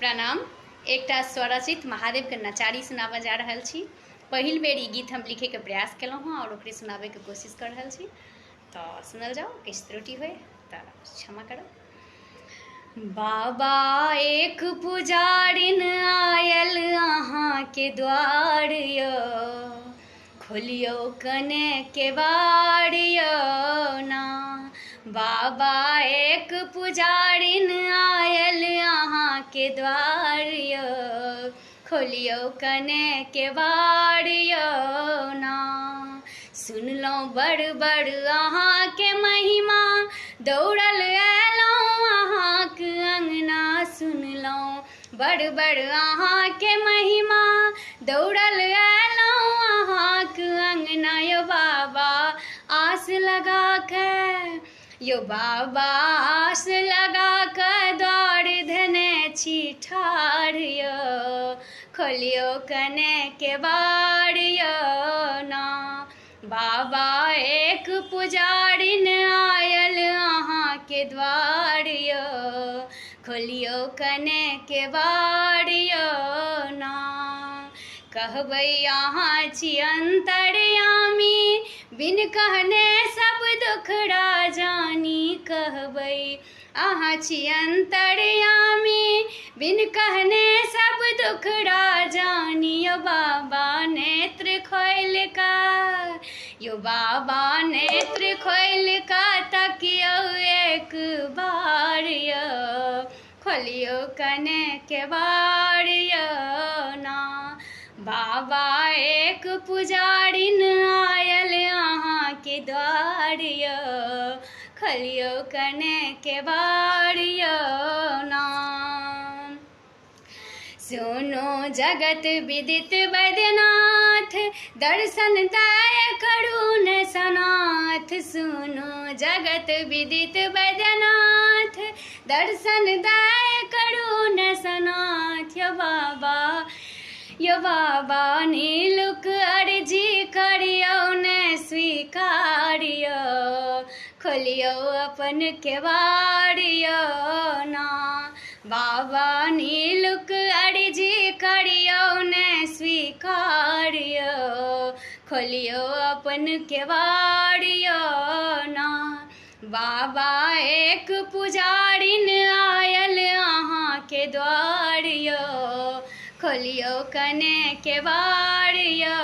प्रणाम। एकटा स्वरचित महादेव के नचारी सुनाबऽ जा रहल छी। पहिल बेर ई गीत हम लिखे के प्रयास केलहुँ हँ और ओकरे सुनाबे के कोशिश कर रहल छी, तो सुनल जाओ। किछु त्रुटि होय तो क्षमा करो। बाबा एक पुजारिन आयल अहाँ के द्वार यो, खोलियो कने के बार यो ना। बाबा एक पुजारिन आयल अहाँ के द्वार यो, खोलियो कने के बार यो ना। सुनलहुँ बड़ बड़ अहाँ के महिमा, दौड़ल अयलहुँ अहाँके अंगना। सुनलहुँ बड़ बड़ अहाँ के महिमा, दौड़ल अयलहुँ अहाँके अंगना। यो बाबा आस लगा के, यो बाबा आस लगा के द्वार धने छी ठाढ़ यो, खोलियो कने के बार यो ना। बाबा एक पुजारिन आयल अहाँ के द्वार यो, खोलियो कने के बार यो ना। कहबै अहाँ छी अंतर्यामी, बिन कहने सब दुखड़ा जानी। कहबै अहाँ छी अंतर्यामी, बिन कहने सब दुखड़ा जानी। यो बाबा नेत्र खोलि कऽ, यो बाबा नेत्र खोलि कऽ तकियो एक बार यो, खोलियो कने के बार यो ना। बाबा एक पुजारिन आयल अहाँ के द्वार यो, खोलियो कने के बार यो ना। सुनो जगत विदित वैद्यनाथ, दर्शन दय करुण सनाथ। सुनो जगत विदित वैद्यनाथ, दर्शन दय करुण सनाथ। यो बाबा नीलुक अर्जी करियो ने स्वीकारियो, खोलियो अपन केवाड़ यो ना। बाबा नीलुक अर्जी करियो ने स्वीकारियो, खोलियो अपन केवाड़ यो ना। बाबा एक पुजारिन आयल अहाँ के द्वार यो, खोलियो कने के बार यो।